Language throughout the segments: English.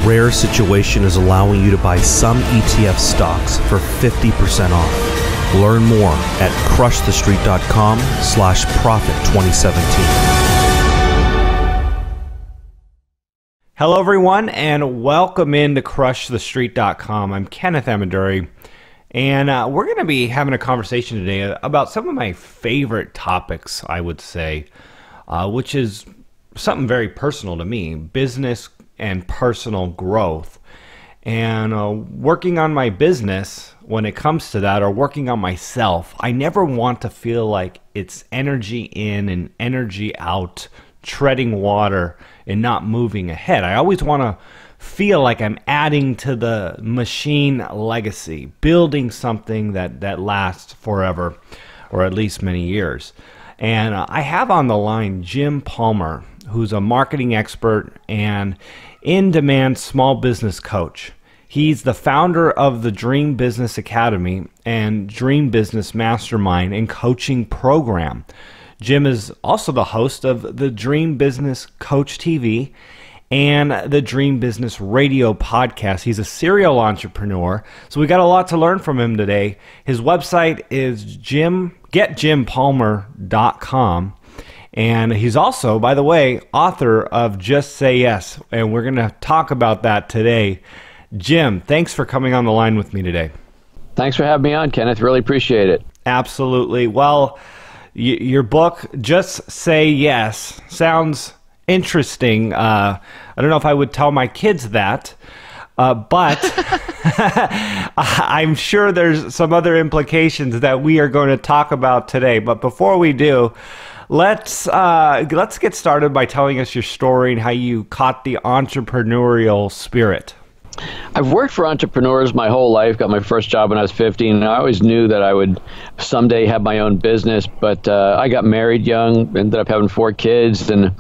rare situation is allowing you to buy some ETF stocks for 50% off. Learn more at crushthestreet.com/profit2017. Hello everyone, and welcome into crushthestreet.com. I'm Kenneth Amaduri, and we're going to be having a conversation today about some of my favorite topics, I would say, which is something very personal to me, business and personal growth. And working on my business, when it comes to that, or working on myself, I never want to feel like it's energy in and energy out, treading water and not moving ahead. I always want to feel like I'm adding to the machine legacy, building something that lasts forever, or at least many years. And I have on the line Jim Palmer, who's a marketing expert and in-demand small business coach. He's the founder of the Dream Business Academy and Dream Business Mastermind and coaching program. Jim is also the host of the Dream Business Coach TV and the Dream Business Radio podcast. He's a serial entrepreneur, so we got a lot to learn from him today. His website is getjimpalmer.com. And he's also, by the way, author of Just Say Yes, and we're going to talk about that today. Jim, thanks for coming on the line with me today. Thanks for having me on, Kenneth. Really appreciate it. Absolutely. Well, your book, Just Say Yes, sounds interesting. I don't know if I would tell my kids that, but I'm sure there's some other implications that we are going to talk about today. But before we do, let's get started by telling us your story and how you caught the entrepreneurial spirit. I've worked for entrepreneurs my whole life. Got my first job when I was 15, and I always knew that I would someday have my own business. But I got married young, ended up having 4 kids, and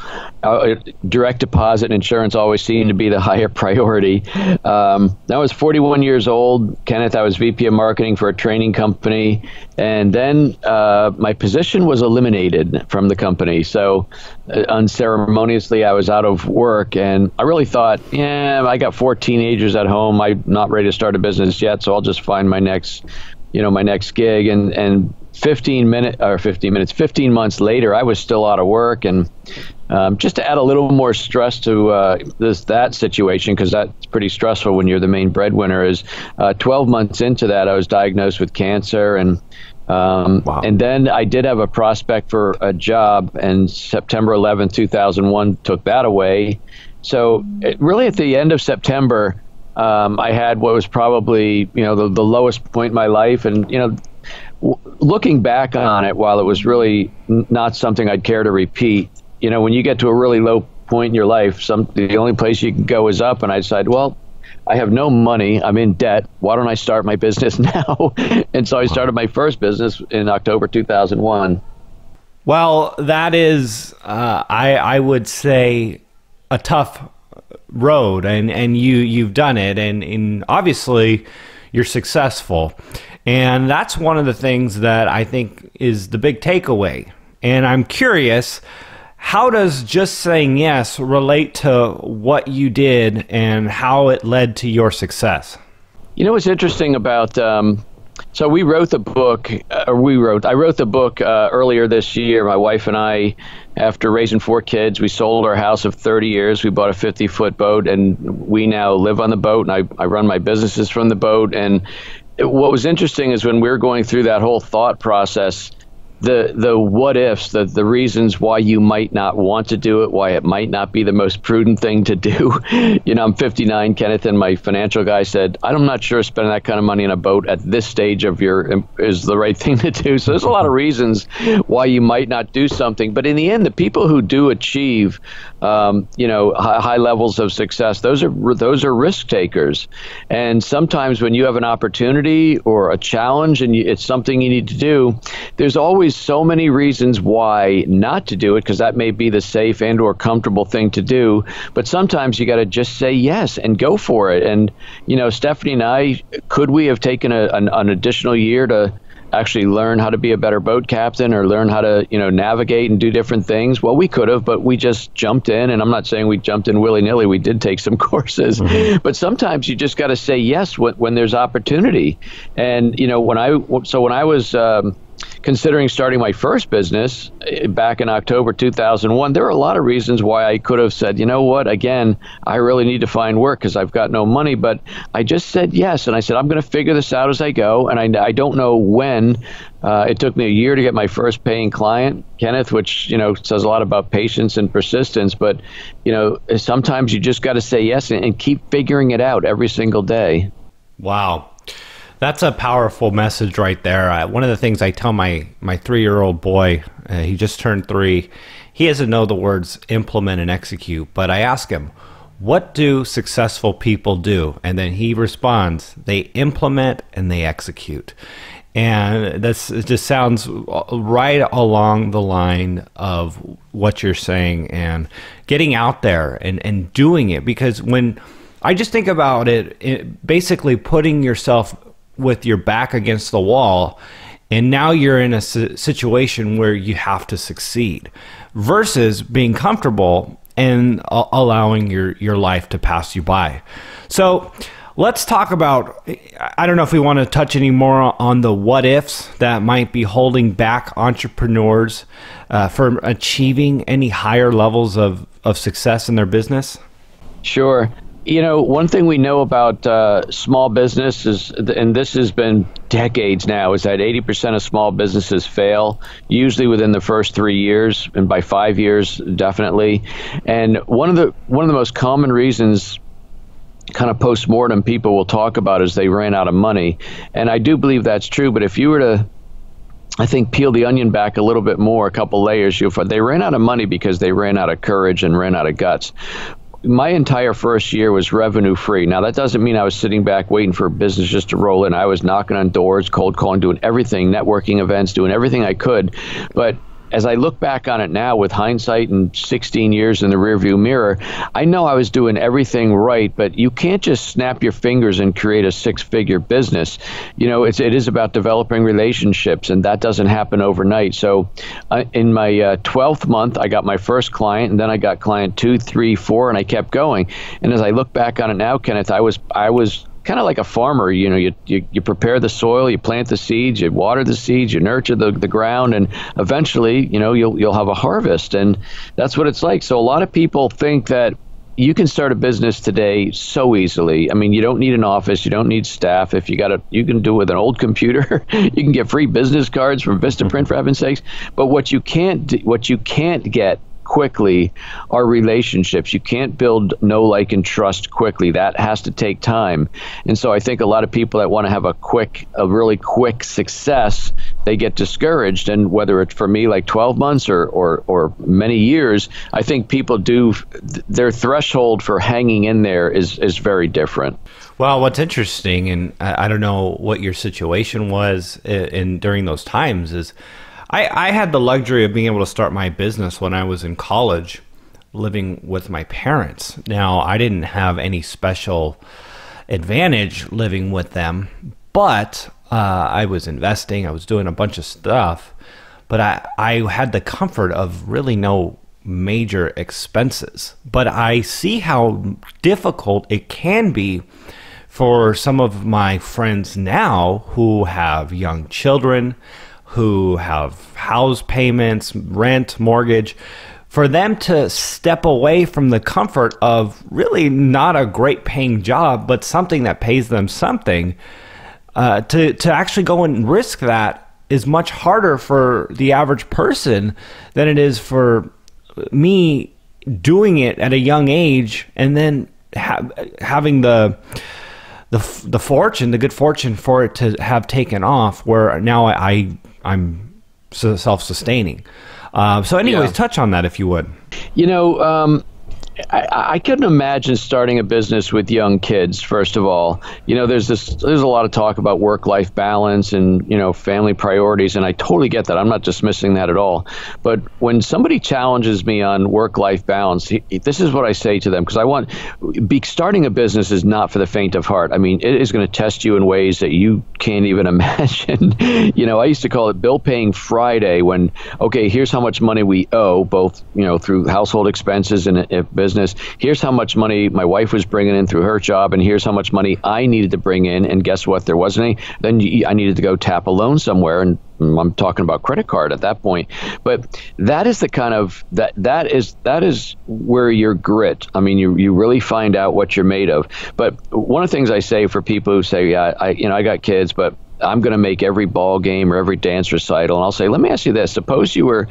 direct deposit and insurance always seemed to be the higher priority. I was 41 years old. Kenneth, I was VP of marketing for a training company, and then my position was eliminated from the company. So unceremoniously, I was out of work, and I really thought, I got 4 teenagers at home. I'm not ready to start a business yet, so I'll just find my next gig. And 15 months later, I was still out of work. And just to add a little more stress to that situation, because that's pretty stressful when you're the main breadwinner, is 12 months into that, I was diagnosed with cancer. And wow. And then I did have a prospect for a job, and September 11th, 2001 took that away. So really at the end of September, I had what was probably, the lowest point in my life. And, looking back on it, while it was really not something I'd care to repeat, when you get to a really low point in your life, the only place you can go is up. And I decided, well, I have no money. I'm in debt. Why don't I start my business now? And so I started my first business in October 2001. Well, that is, I would say, a tough road, and you've done it, and obviously you're successful, and that's one of the things that I think is the big takeaway. And I'm curious, how does just saying yes relate to what you did and how it led to your success? What's interesting about so we wrote the book, I wrote the book earlier this year. My wife and I, after raising 4 kids, we sold our house of 30 years. We bought a 50-foot boat, and we now live on the boat, and I run my businesses from the boat. And what was interesting is when we were going through that whole thought process, the what ifs, the reasons why you might not want to do it, why it might not be the most prudent thing to do. I'm 59, Kenneth, and my financial guy said, I'm not sure spending that kind of money on a boat at this stage of is the right thing to do. So there's a lot of reasons why you might not do something. But in the end, the people who do achieve, high levels of success, those are risk takers. And sometimes when you have an opportunity or a challenge and it's something you need to do, there's always so many reasons why not to do it, because that may be the safe and or comfortable thing to do. But sometimes you got to just say yes and go for it. And Stephanie and I, could we have taken an additional year to actually learn how to be a better boat captain or learn how to, navigate and do different things. Well, we could have, but we just jumped in. And I'm not saying we jumped in willy-nilly. We did take some courses. But sometimes you just got to say yes when there's opportunity. And, when I was considering starting my first business back in October 2001, there were a lot of reasons why I could have said, you know what, again, I really need to find work because I've got no money. But I just said yes. And I said, I'm going to figure this out as I go. And I don't know when. It took me a year to get my first paying client, Kenneth, which, says a lot about patience and persistence. But, sometimes you just got to say yes and keep figuring it out every single day. Wow. That's a powerful message right there. One of the things I tell my 3-year-old boy, he just turned 3, he doesn't know the words implement and execute, but I ask him, what do successful people do? And then he responds, they implement and they execute. And it just sounds right along the line of what you're saying and getting out there and doing it. Because when I just think about it basically putting yourself with your back against the wall, and now you're in a situation where you have to succeed versus being comfortable and allowing your life to pass you by. So let's talk about, I don't know if we want to touch any more on the what ifs that might be holding back entrepreneurs from achieving any higher levels of success in their business. Sure. One thing we know about small business is, and this has been decades now, is that 80% of small businesses fail, usually within the first 3 years, and by 5 years, definitely. And one of the most common reasons, kind of post-mortem, people will talk about is they ran out of money. And I do believe that's true, but if you were to, I think, peel the onion back a little bit more, a couple layers, you'll find they ran out of money because they ran out of courage and ran out of guts. My entire first year was revenue free. Now, that doesn't mean I was sitting back waiting for business just to roll in. I was knocking on doors, cold calling, doing everything, networking events, doing everything I could. But as I look back on it now with hindsight and 16 years in the rearview mirror, I know I was doing everything right, but you can't just snap your fingers and create a 6-figure business. It is about developing relationships, and that doesn't happen overnight. So in my 12th month, I got my first client, and then I got client 2, 3, 4, and I kept going. And as I look back on it now, Kenneth, I was kind of like a farmer. You prepare the soil, you plant the seeds, you water the seeds, you nurture the ground, and eventually, you'll have a harvest. And that's what it's like. So a lot of people think that you can start a business today so easily. I mean, you don't need an office, you don't need staff. If you can do it with an old computer. You can get free business cards from Vistaprint, for heaven's sakes. But what you can't get quickly are relationships. You can't build know, like, and trust quickly. That has to take time. And so I think a lot of people that want to have a really quick success, they get discouraged. And whether it's for me like 12 months or many years, I think people their threshold for hanging in there is very different. Well, what's interesting, and I don't know what your situation was during those times, is I had the luxury of being able to start my business when I was in college, living with my parents. Now, I didn't have any special advantage living with them, but I was investing, I was doing a bunch of stuff, but I had the comfort of really no major expenses. But I see how difficult it can be for some of my friends now who have young children, who have house payments, rent, mortgage, for them to step away from the comfort of really not a great paying job, but something that pays them something, to actually go and risk that is much harder for the average person than it is for me doing it at a young age and then having the good fortune for it to have taken off, where now I'm self-sustaining. So anyways, touch on that if you would. I couldn't imagine starting a business with young kids, first of all. There's a lot of talk about work-life balance and, family priorities, and I totally get that. I'm not dismissing that at all. But when somebody challenges me on work-life balance, this is what I say to them, because starting a business is not for the faint of heart. I mean, it is going to test you in ways that you can't even imagine. I used to call it bill paying Friday when, okay, here's how much money we owe, both, through household expenses and business. Here's how much money my wife was bringing in through her job, and here's how much money I needed to bring in. And guess what? There wasn't any. Then I needed to go tap a loan somewhere, and I'm talking about credit card at that point. But that is the kind of that is where your grit. I mean, you really find out what you're made of. But one of the things I say for people who say, yeah, I got kids, but I'm going to make every ball game or every dance recital. And I'll say, let me ask you this. Suppose you were,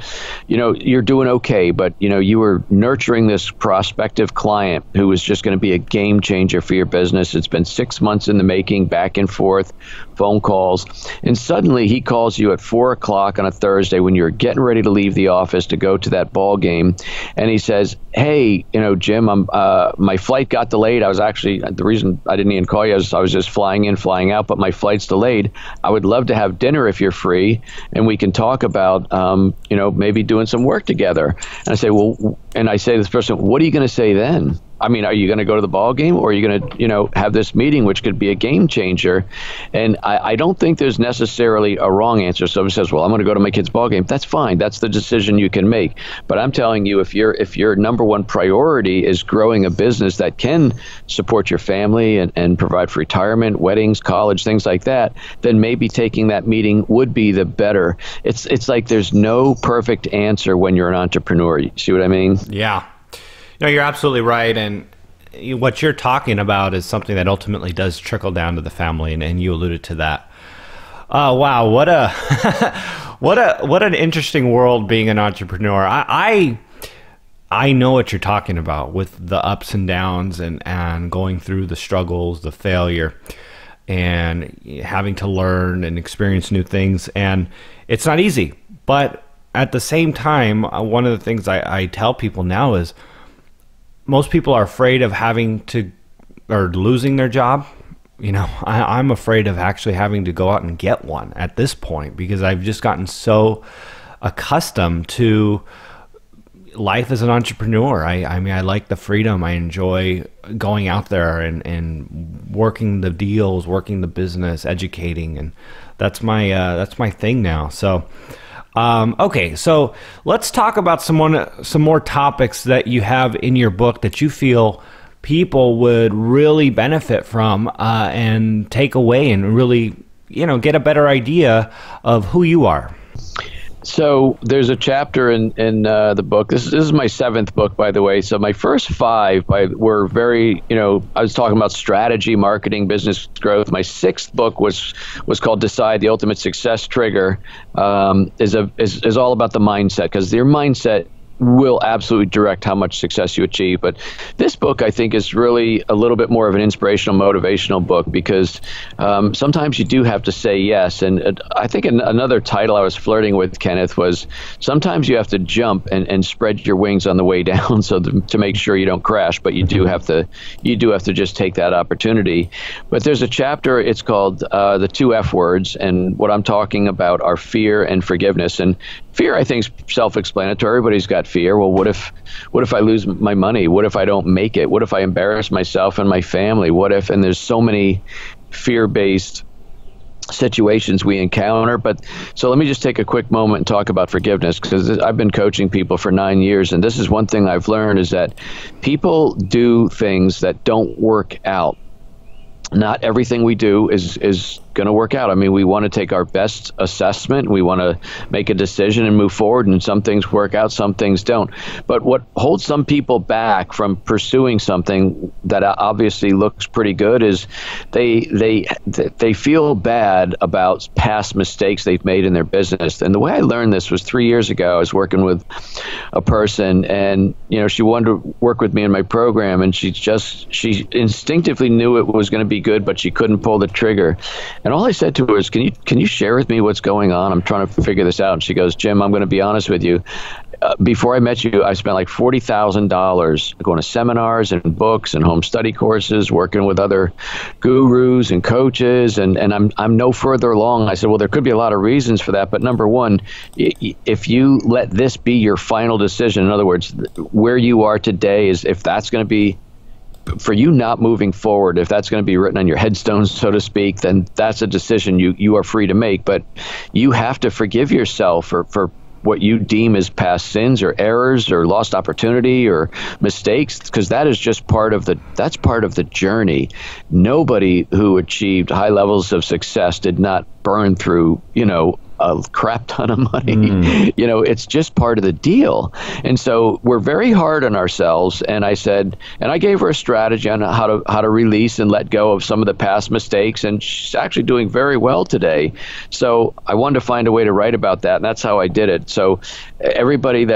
you're doing okay, but, you were nurturing this prospective client who was just going to be a game changer for your business. It's been 6 months in the making, back and forth, phone calls. And suddenly he calls you at 4 o'clock on a Thursday when you're getting ready to leave the office to go to that ball game. And he says, hey, Jim, my flight got delayed. I was actually, the reason I didn't even call you is I was just flying in, flying out, but my flight's delayed. I would love to have dinner if you're free, and we can talk about, maybe doing some work together. And I say, and I say to this person, what are you going to say then? I mean, are you going to go to the ball game, or are you going to, have this meeting, which could be a game changer? And I don't think there's necessarily a wrong answer. Somebody says, well, I'm going to go to my kid's ball game. That's fine. That's the decision you can make. But I'm telling you, if your number one priority is growing a business that can support your family and provide for retirement, weddings, college, things like that, then maybe taking that meeting would be the better. It's like there's no perfect answer when you're an entrepreneur. You see what I mean? Yeah. No, you're absolutely right, and what you're talking about is something that ultimately does trickle down to the family, and you alluded to that. Oh wow, what a what an interesting world being an entrepreneur. I know what you're talking about with the ups and downs and going through the struggles, the failure, and having to learn and experience new things, and it's not easy. But at the same time, one of the things I tell people now is, most people are afraid of having to or losing their job. I'm afraid of actually having to go out and get one at this point, because I've just gotten so accustomed to life as an entrepreneur. I mean, I like the freedom. I enjoy going out there and working the deals, working the business, educating, and that's my thing now. So okay, so let's talk about some more topics that you have in your book that you feel people would really benefit from and take away and really, get a better idea of who you are. So there's a chapter in the book. This is my 7th book, by the way. So my first 5 were very, I was talking about strategy, marketing, business growth. My 6th book was called Decide: The Ultimate Success Trigger. Is all about the mindset, because your mindset will absolutely direct how much success you achieve. But this book, I think, is really a little bit more of an inspirational, motivational book, because sometimes you do have to say yes. And I think another title I was flirting with, Kenneth, was sometimes you have to jump and spread your wings on the way down to make sure you don't crash. But you do have to just take that opportunity. But there's a chapter, it's called the 2 F words, and what I'm talking about are fear and forgiveness. And fear, I think, is self-explanatory. Everybody's got fear. Well, what if I lose my money? What if I don't make it? What if I embarrass myself and my family? What if? And there's so many fear-based situations we encounter. But so let me just take a quick moment and talk about forgiveness, because I've been coaching people for 9 years, and this is one thing I've learned, is that people do things that don't work out. Not everything we do is going to work out. I mean, we want to take our best assessment. We want to make a decision and move forward, and some things work out, some things don't. But what holds some people back from pursuing something that obviously looks pretty good is they feel bad about past mistakes they've made in their business. And the way I learned this was 3 years ago. I was working with a person, and she wanted to work with me in my program, and she instinctively knew it was going to be good, but she couldn't pull the trigger. And all I said to her is, can you share with me what's going on? I'm trying to figure this out. And she goes, Jim, I'm going to be honest with you. before I met you, I spent like $40,000 going to seminars and books and home study courses, working with other gurus and coaches, and I'm no further along. I said, well, there could be a lot of reasons for that, but number one, if you let this be your final decision, in other words, where you are today is, if that's going to be for you not moving forward, if that's going to be written on your headstone, so to speak, then that's a decision you are free to make. But you have to forgive yourself for what you deem as past sins or errors or lost opportunity or mistakes, because that is just that's part of the journey. Nobody who achieved high levels of success did not burn through, a crap ton of money. It's just part of the deal. And so we're very hard on ourselves. And I said, and I gave her a strategy on how to release and let go of some of the past mistakes. And she's actually doing very well today. So I wanted to find a way to write about that. And that's how I did it. So everybody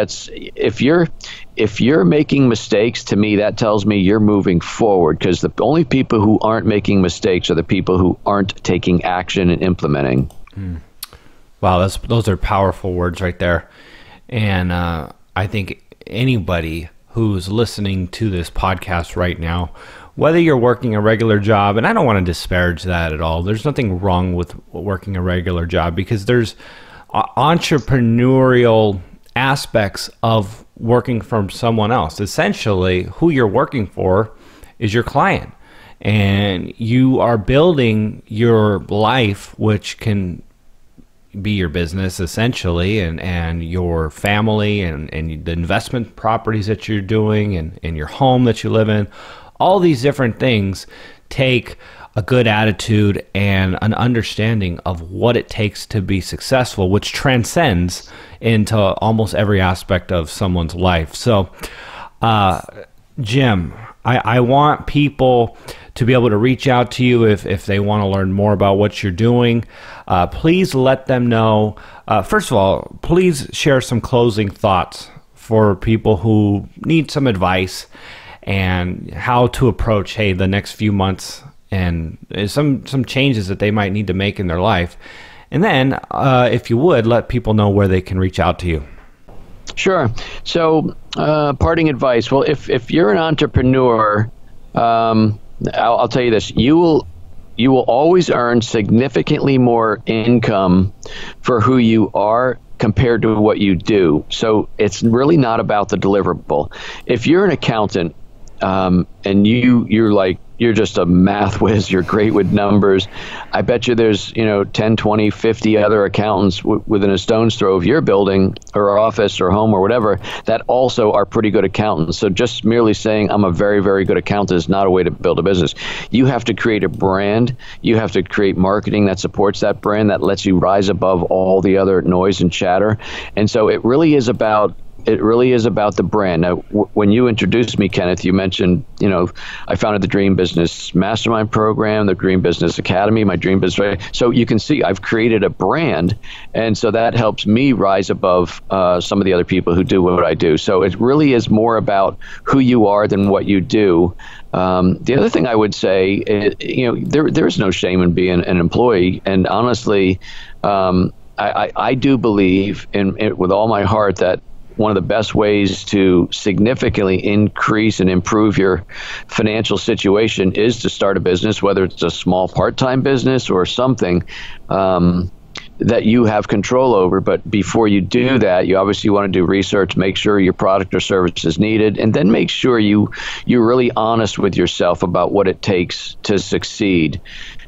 if you're making mistakes, to me, that tells me you're moving forward, because the only people who aren't making mistakes are the people who aren't taking action and implementing. Wow, those are powerful words right there. And I think anybody who's listening to this podcast right now, whether you're working a regular job, and I don't want to disparage that at all. There's nothing wrong with working a regular job, because there's entrepreneurial aspects of working for someone else. Essentially, who you're working for is your client. And you are building your life, which can be your business essentially, and your family, and the investment properties that you're doing, and your home that you live in. All these different things take a good attitude and an understanding of what it takes to be successful, which transcends into almost every aspect of someone's life. So, Jim, I want people to be able to reach out to you if they want to learn more about what you're doing. Please let them know. First of all, please share some closing thoughts for people who need some advice and how to approach, the next few months, and some changes that they might need to make in their life. And then, if you would, let people know where they can reach out to you. Sure. So, parting advice. Well, if you're an entrepreneur, I'll tell you this: you will always earn significantly more income for who you are compared to what you do. So it's really not about the deliverable. If you're an accountant, and you're just a math whiz, you're great with numbers, I bet you there's 10, 20, 50 other accountants within a stone's throw of your building or office or home or whatever that also are pretty good accountants. So just merely saying I'm a very, very good accountant is not a way to build a business. You have to create a brand. You have to create marketing that supports that brand, that lets you rise above all the other noise and chatter. And so it really is about the brand. Now, when you introduced me, Kenneth, you mentioned, I founded the Dream Business Mastermind Program, the Dream Business Academy, my Dream Business. So you can see I've created a brand, and so that helps me rise above some of the other people who do what I do. So it really is more about who you are than what you do. The other thing I would say, there is no shame in being an employee, and honestly, I do believe in it with all my heart that one of the best ways to significantly increase and improve your financial situation is to start a business, whether it's a small part-time business or something that you have control over. But before you do that, you obviously want to do research, make sure your product or service is needed, and then make sure you're really honest with yourself about what it takes to succeed.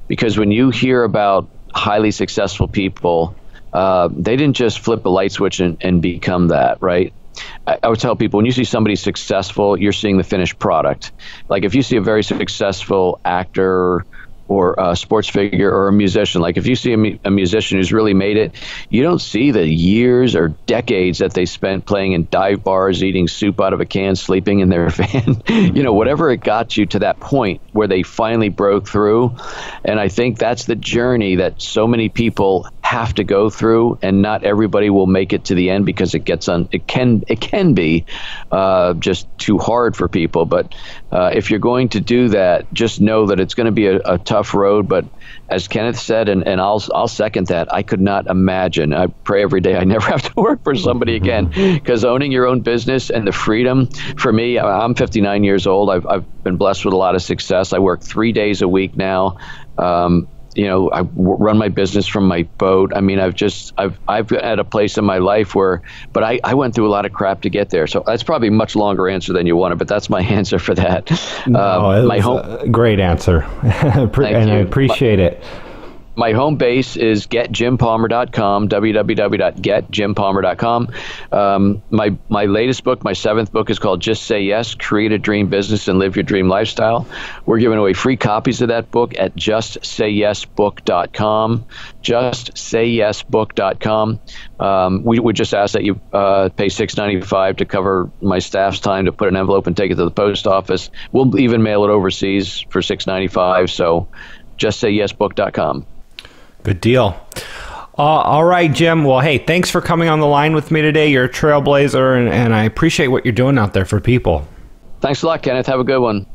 Because when you hear about highly successful people, they didn't just flip a light switch and become that, right? I would tell people, when you see somebody successful, you're seeing the finished product. Like if you see a very successful actor or a sports figure or a musician, like if you see a musician who's really made it, you don't see the years or decades that they spent playing in dive bars, eating soup out of a can, sleeping in their van, whatever it got you to that point where they finally broke through. And I think that's the journey that so many people have to go through, and not everybody will make it to the end because it can be just too hard for people. But if you're going to do that, just know that it's going to be a tough tough road, but as Kenneth said, and I'll second that, I could not imagine. I pray every day I never have to work for somebody again, because owning your own business and the freedom, for me, I'm 59 years old. I've been blessed with a lot of success. I work 3 days a week now. I run my business from my boat. I mean, I've at a place in my life where, but I went through a lot of crap to get there. So that's probably a much longer answer than you wanted, but that's my answer for that. My home, a great answer. And I appreciate it. My home base is getjimpalmer.com, www.getjimpalmer.com. My latest book, my 7th book, is called Just Say Yes, Create a Dream Business and Live Your Dream Lifestyle. We're giving away free copies of that book at justsayyesbook.com, justsayyesbook.com. We would just ask that you pay $6.95 to cover my staff's time to put an envelope and take it to the post office. We'll even mail it overseas for $6.95, so justsayyesbook.com. Good deal. All right, Jim. Well, hey, thanks for coming on the line with me today. You're a trailblazer, and I appreciate what you're doing out there for people. Thanks a lot, Kenneth. Have a good one.